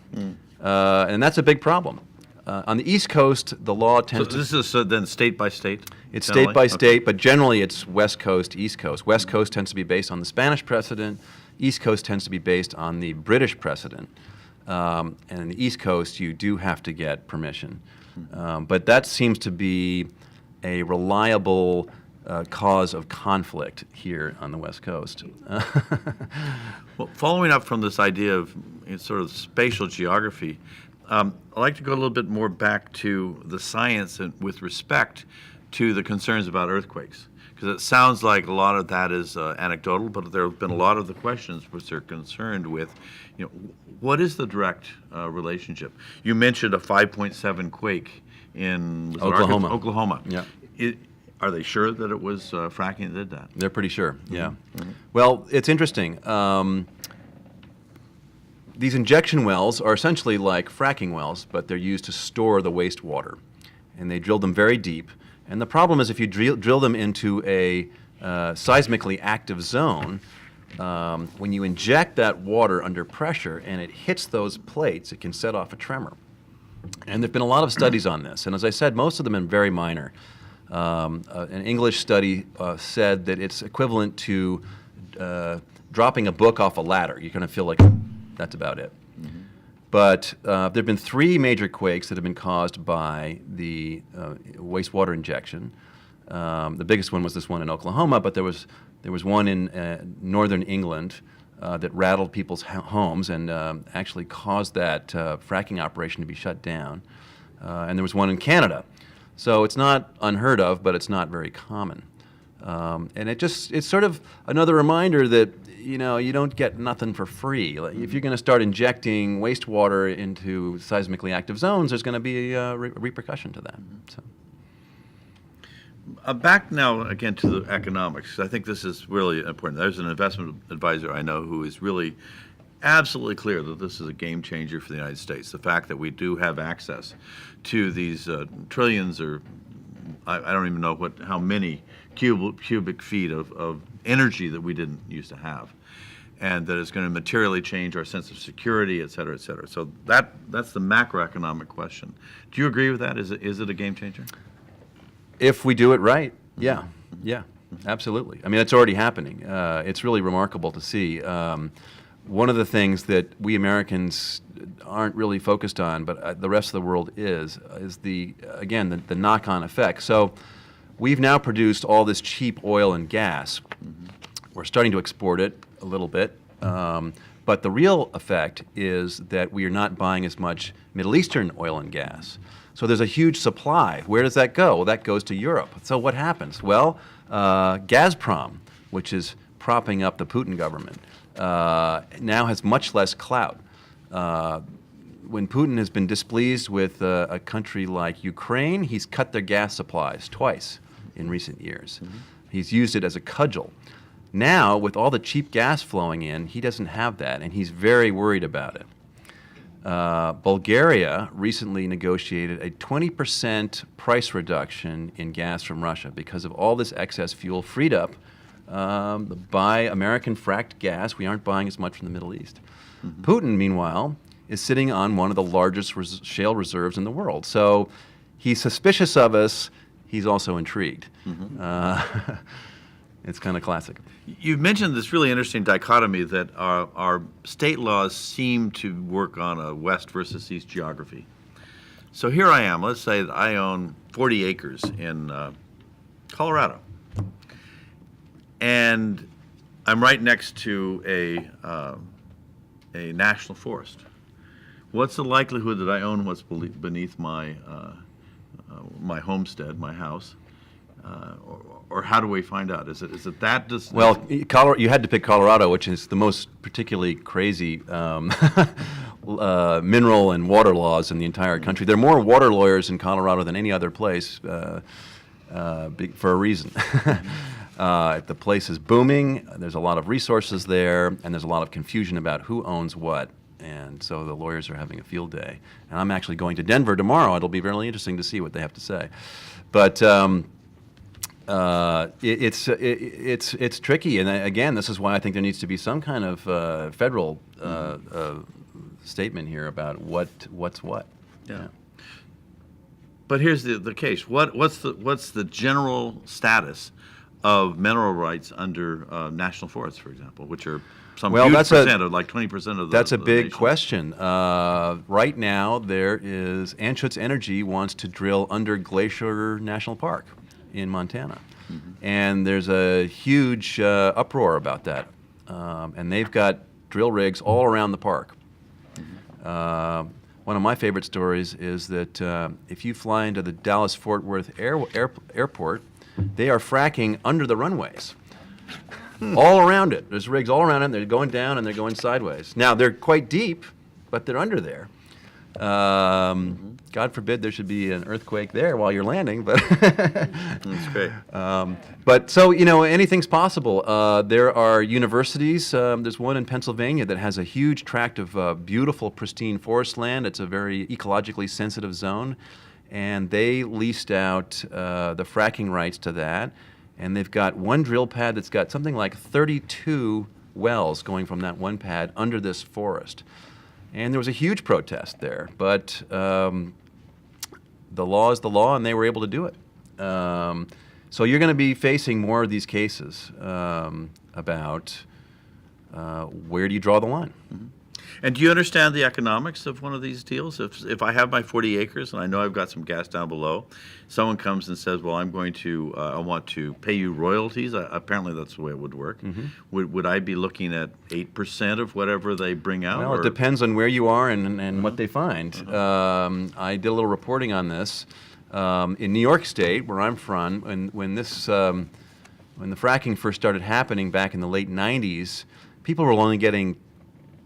And that's a big problem. On the East Coast, the law tends So this is then state by state? It's generally? state by state, Okay. but generally it's West Coast, East Coast. West Coast tends to be based on the Spanish precedent. East Coast tends to be based on the British precedent. And in the East Coast, you do have to get permission. But that seems to be a reliable cause of conflict here on the West Coast. Well, following up from this idea of sort of spatial geography, I'd like to go a little bit more back to the science and with respect to the concerns about earthquakes, because it sounds like a lot of that is anecdotal, but there have been a lot of the questions which are concerned with, you know, what is the direct relationship? You mentioned a 5.7 quake in was it Oklahoma. Oklahoma. Yeah. Are they sure that it was fracking that did that? They're pretty sure, yeah. Well, it's interesting. These injection wells are essentially like fracking wells, but they're used to store the wastewater. And they drill them very deep. And the problem is if you drill them into a seismically active zone, when you inject that water under pressure and it hits those plates, it can set off a tremor. And there have been a lot of studies on this. And as I said, most of them are very minor. An English study said that it's equivalent to dropping a book off a ladder. You're going to feel like that's about it. But there have been 3 major quakes that have been caused by the wastewater injection. The biggest one was this one in Oklahoma, but there was one in northern England that rattled people's homes and actually caused that fracking operation to be shut down. And there was one in Canada. So it's not unheard of, but it's not very common. And it's sort of another reminder that, you don't get nothing for free. Like, if you're going to start injecting wastewater into seismically active zones, there's going to be a repercussion to that. So. Back now again to the economics. I think this is really important. There's an investment advisor I know who is really absolutely clear that this is a game changer for the United States. The fact that we do have access to these trillions, or I don't even know how many cubic feet of energy that we didn't used to have, and that it's going to materially change our sense of security, et cetera, et cetera. So that's the macroeconomic question. Do you agree with that? Is it a game changer? If we do it right, yeah, absolutely. I mean, it's already happening. It's really remarkable to see. One of the things that we Americans aren't really focused on, but the rest of the world is the knock-on effect. So we've now produced all this cheap oil and gas. We're starting to export it a little bit. But the real effect is that we are not buying as much Middle Eastern oil and gas. So there's a huge supply. Where does that go? Well, that goes to Europe. So what happens? Well, Gazprom, which is propping up the Putin government, now has much less clout. When Putin has been displeased with a country like Ukraine, he's cut their gas supplies twice in recent years. He's used it as a cudgel. Now, with all the cheap gas flowing in, he doesn't have that, and he's very worried about it. Bulgaria recently negotiated a 20% price reduction in gas from Russia because of all this excess fuel freed up by American fracked gas. We aren't buying as much from the Middle East. Putin, meanwhile, is sitting on one of the largest shale reserves in the world. So he's suspicious of us. He's also intrigued. It's kind of classic. You've mentioned this really interesting dichotomy that our state laws seem to work on a west versus east geography. So here I am. Let's say that I own 40 acres in Colorado, and I'm right next to a national forest. What's the likelihood that I own what's beneath my my homestead, my house? Or how do we find out? Is it that? Well, you had to pick Colorado, which is the most particularly crazy mineral and water laws in the entire country. There are more water lawyers in Colorado than any other place for a reason. The place is booming. There's a lot of resources there, and there's a lot of confusion about who owns what. And so the lawyers are having a field day. And I'm actually going to Denver tomorrow. It'll be really interesting to see what they have to say. But it's tricky, and again, this is why I think there needs to be some kind of federal statement here about what's what. Yeah. But here's the case. What's the general status of mineral rights under national forests, for example, which are some huge percent of like 20% of the. That's a big nation. question. Right now, there is Anschutz Energy wants to drill under Glacier National Park in Montana. And there's a huge uproar about that. And they've got drill rigs all around the park. One of my favorite stories is that if you fly into the Dallas-Fort Worth airport, they are fracking under the runways. All around it. There's rigs all around it. They're going down and they're going sideways. Now, they're quite deep, but they're under there. God forbid there should be an earthquake there while you're landing, but that's great. But so, anything's possible. There are universities. There's one in Pennsylvania that has a huge tract of beautiful, pristine forest land. It's a very ecologically sensitive zone, and they leased out the fracking rights to that. And they've got one drill pad that's got something like 32 wells going from that one pad under this forest. And there was a huge protest there, but the law is the law, and they were able to do it. So you're going to be facing more of these cases about where do you draw the line. And do you understand the economics of one of these deals? If I have my 40 acres and I know I've got some gas down below, someone comes and says, well, I want to pay you royalties. Apparently that's the way it would work. Would I be looking at 8% of whatever they bring out? Well, it depends on where you are and what they find. I did a little reporting on this. In New York State, where I'm from, when this when the fracking first started happening back in the late 90s, people were only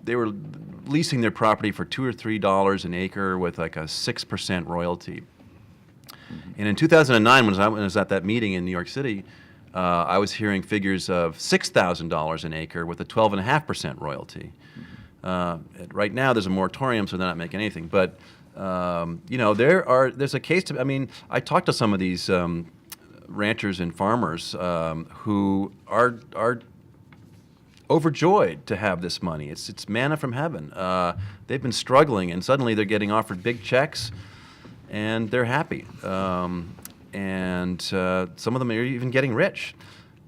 they were leasing their property for $2 or $3 an acre with like a 6% royalty. And in 2009, when I was at that meeting in New York City, I was hearing figures of $6,000 an acre with a 12.5% royalty. Right now, there's a moratorium, so they're not making anything. But you know, there's a case to. I mean, I talked to some of these ranchers and farmers who are overjoyed to have this money. It's manna from heaven. They've been struggling, and suddenly they're getting offered big checks, and they're happy. And some of them are even getting rich.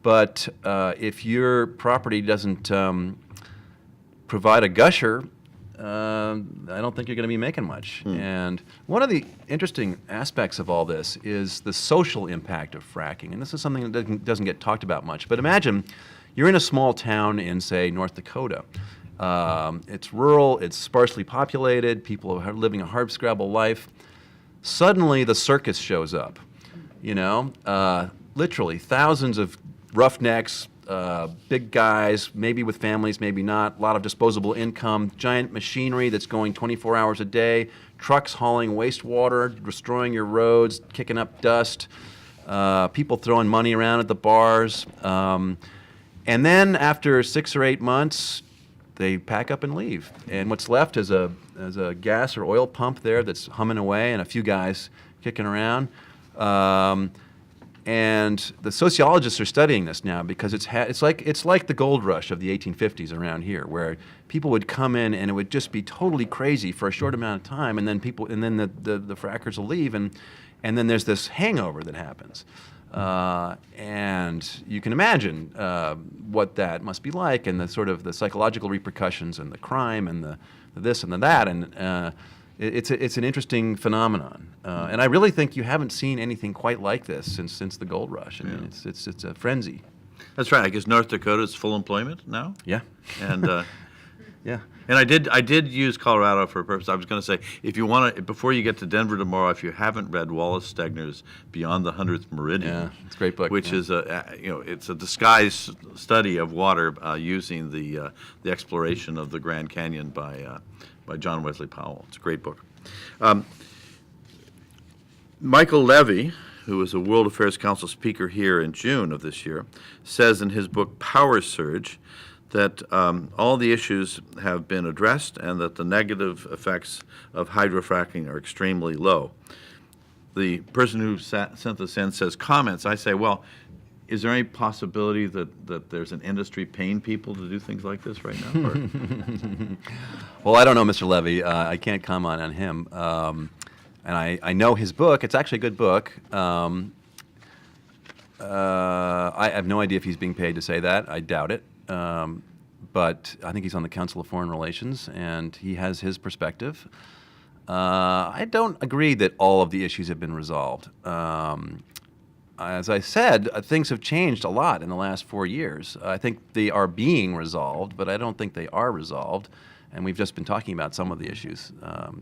But if your property doesn't provide a gusher, I don't think you're going to be making much. And one of the interesting aspects of all this is the social impact of fracking. And this is something that doesn't get talked about much. But imagine you're in a small town in, say, North Dakota. It's rural, it's sparsely populated, people are living a hardscrabble life. Suddenly the circus shows up. You know, literally thousands of roughnecks, big guys, maybe with families, maybe not, a lot of disposable income, giant machinery that's going 24 hours a day, trucks hauling wastewater, destroying your roads, kicking up dust, people throwing money around at the bars. And then after 6 or 8 months, they pack up and leave. And what's left is a gas or oil pump there that's humming away and a few guys kicking around. And the sociologists are studying this now because it's like the gold rush of the 1850s around here, where people would come in and it would just be totally crazy for a short amount of time, and then the frackers will leave, and then there's this hangover that happens. And you can imagine what that must be like, and the sort of the psychological repercussions, and the crime, and the this and the that, and it's an interesting phenomenon. And I really think you haven't seen anything quite like this since the gold rush. I mean, it's a frenzy. That's right. I guess North Dakota is full employment now. Yeah. And yeah. And I did use Colorado for a purpose. I was going to say, if you want to, before you get to Denver tomorrow, if you haven't read Wallace Stegner's Beyond the 100th Meridian, Yeah, it's a great book. which is it's a disguised study of water using the exploration of the Grand Canyon by John Wesley Powell. It's a great book. Michael Levy, who was a World Affairs Council speaker here in June of this year, says in his book Power Surge that all the issues have been addressed and that the negative effects of hydrofracking are extremely low. The person who sent this in says comments. I say, well, is there any possibility that there's an industry paying people to do things like this right now? Or? Well, I don't know Mr. Levy. I can't comment on him. And I know his book. It's actually a good book. I have no idea if he's being paid to say that. I doubt it. But I think he's on the Council of Foreign Relations, and he has his perspective. I don't agree that all of the issues have been resolved. As I said, things have changed a lot in the last 4 years. I think they are being resolved, but I don't think they are resolved. And we've just been talking about some of the issues.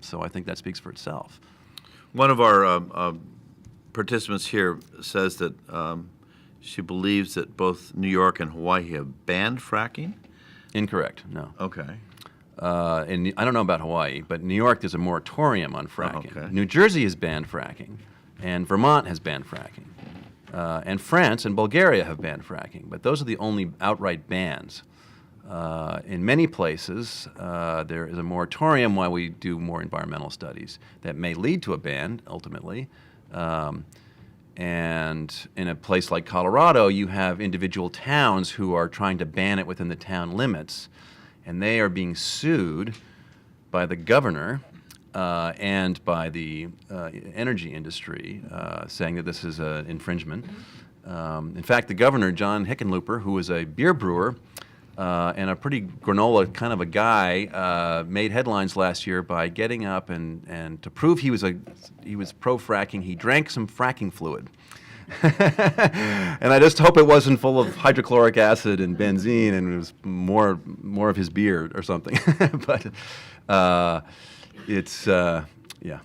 So I think that speaks for itself. One of our participants here says that she believes that both New York and Hawaii have banned fracking. Incorrect, no. Okay. And I don't know about Hawaii, but New York, there's a moratorium on fracking. Okay. New Jersey has banned fracking, and Vermont has banned fracking. And France and Bulgaria have banned fracking, but those are the only outright bans. In many places, there is a moratorium while we do more environmental studies that may lead to a ban, ultimately. And in a place like Colorado, you have individual towns who are trying to ban it within the town limits, and they are being sued by the governor and by the energy industry, saying that this is an infringement. In fact, the governor, John Hickenlooper, who was a beer brewer and a pretty granola kind of a guy, made headlines last year by getting up and to prove he was pro-fracking, he drank some fracking fluid. And I just hope it wasn't full of hydrochloric acid and benzene and it was more of his beer or something. But it's, yeah.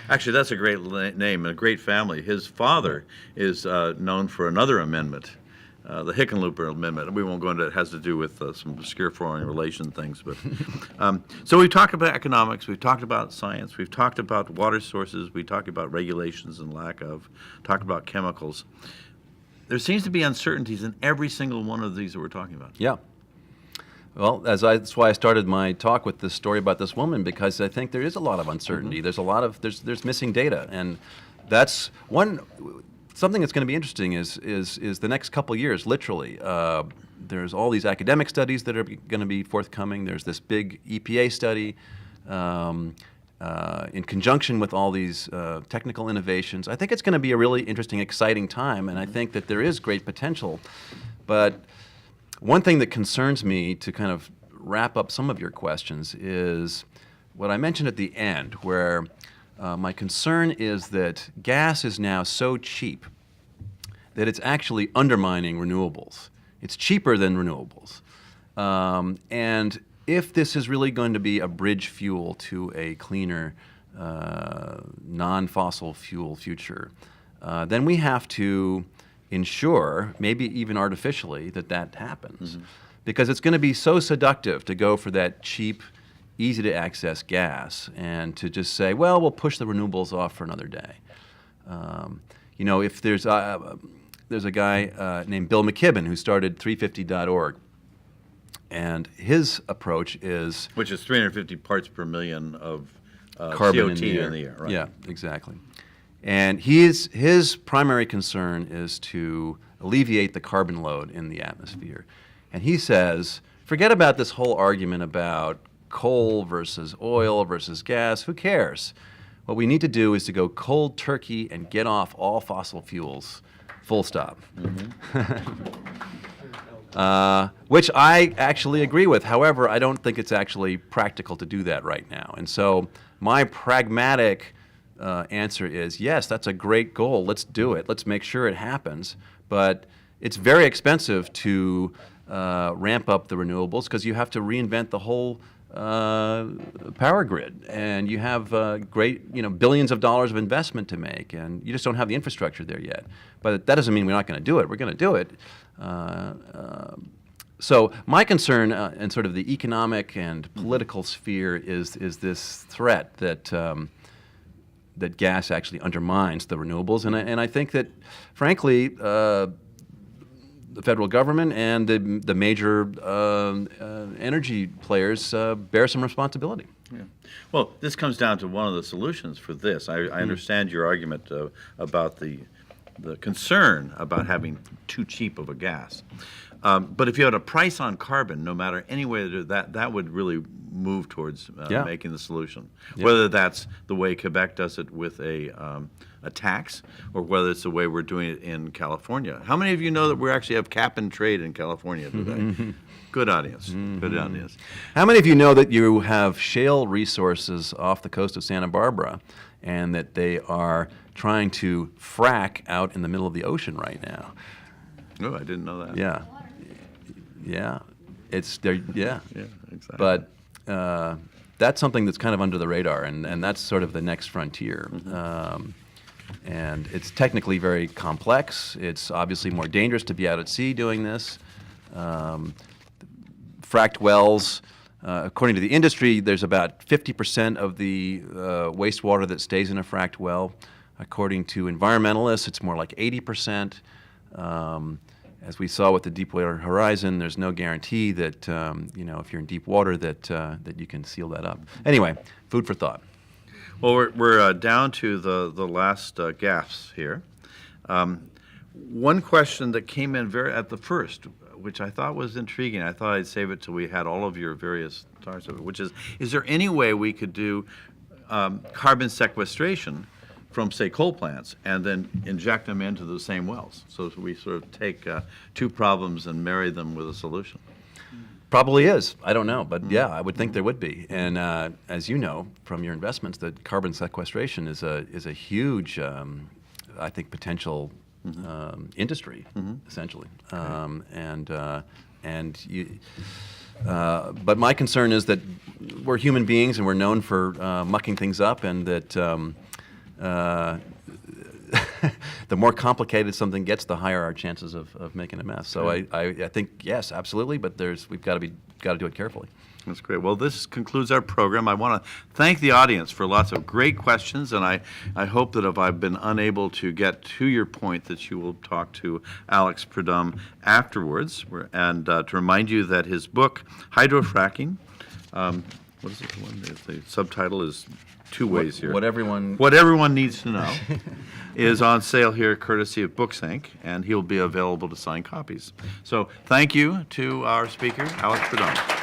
Actually, that's a great name and a great family. His father is known for another amendment the Hickenlooper Amendment. We won't go into it. It has to do with some obscure foreign relation things. But so we've talked about economics. We've talked about science. We've talked about water sources. We talked about regulations and lack of. Talked about chemicals. There seems to be uncertainties in every single one of these that we're talking about. Yeah. Well, that's why I started my talk with this story about this woman, because I think there is a lot of uncertainty. There's a lot of there's missing data, and that's something that's going to be interesting is the next couple years. Literally, there's all these academic studies that are going to be forthcoming. There's this big EPA study in conjunction with all these technical innovations. I think it's going to be a really interesting, exciting time, and I think that there is great potential, but one thing that concerns me, to kind of wrap up some of your questions, is what I mentioned at the end, where my concern is that gas is now so cheap that it's actually undermining renewables. It's cheaper than renewables. And if this is really going to be a bridge fuel to a cleaner, non-fossil fuel future, then we have to ensure, maybe even artificially, that happens. Because it's going to be so seductive to go for that cheap, easy-to-access gas and to just say, well, we'll push the renewables off for another day. If there's a guy named Bill McKibben who started 350.org, and his approach is... Which is 350 parts per million of carbon CO2 in the air, right? Yeah, exactly. And his primary concern is to alleviate the carbon load in the atmosphere. And he says, forget about this whole argument about coal versus oil versus gas. Who cares? What we need to do is to go cold turkey and get off all fossil fuels, full stop. Which I actually agree with. However, I don't think it's actually practical to do that right now. And so my pragmatic answer is, yes, that's a great goal. Let's do it. Let's make sure it happens. But it's very expensive to ramp up the renewables because you have to reinvent the whole power grid, and you have billions of dollars of investment to make, and you just don't have the infrastructure there yet. But that doesn't mean we're not going to do it. We're going to do it. So my concern in sort of the economic and political sphere is this threat that that gas actually undermines the renewables, and I think that, frankly, the federal government and the major energy players bear some responsibility. Yeah. Well, this comes down to one of the solutions for this. I understand your argument about the concern about having too cheap of a gas. But if you had a price on carbon, no matter any way that would really move towards making the solution. Yeah. Whether that's the way Quebec does it with a tax, or whether it's the way we're doing it in California. How many of you know that we actually have cap and trade in California today? Good audience. Good audience. How many of you know that you have shale resources off the coast of Santa Barbara, and that they are trying to frack out in the middle of the ocean right now? Oh, I didn't know that. Yeah. Yeah. It's there. Yeah. Yeah, exactly. But that's something that's kind of under the radar, and that's sort of the next frontier. And it's technically very complex. It's obviously more dangerous to be out at sea doing this. Fracked wells, according to the industry, there's about 50% of the wastewater that stays in a fracked well. According to environmentalists, it's more like 80%. As we saw with the Deepwater Horizon, there's no guarantee that if you're in deep water that you can seal that up. Anyway, food for thought. Well, we're down to the last gaps here. One question that came in at the first, which I thought was intriguing. I thought I'd save it till we had all of your various parts of it, which is there any way we could do carbon sequestration from, say, coal plants and then inject them into the same wells? So we sort of take two problems and marry them with a solution. Probably is. I don't know, but yeah, I would think there would be. And as you know from your investments, that carbon sequestration is a huge, I think, potential industry, essentially. But my concern is that we're human beings and we're known for mucking things up, and that the the more complicated something gets, the higher our chances of making a mess. So I think, yes, absolutely, but we've got to do it carefully. That's great. Well, this concludes our program. I want to thank the audience for lots of great questions, and I hope that if I've been unable to get to your point, that you will talk to Alex Prud'homme afterwards. And to remind you that his book, Hydrofracking, what is it? The subtitle is two ways here. What everyone needs to know is on sale here, courtesy of Books Inc., and he'll be available to sign copies. So thank you to our speaker, Alex Prud'homme.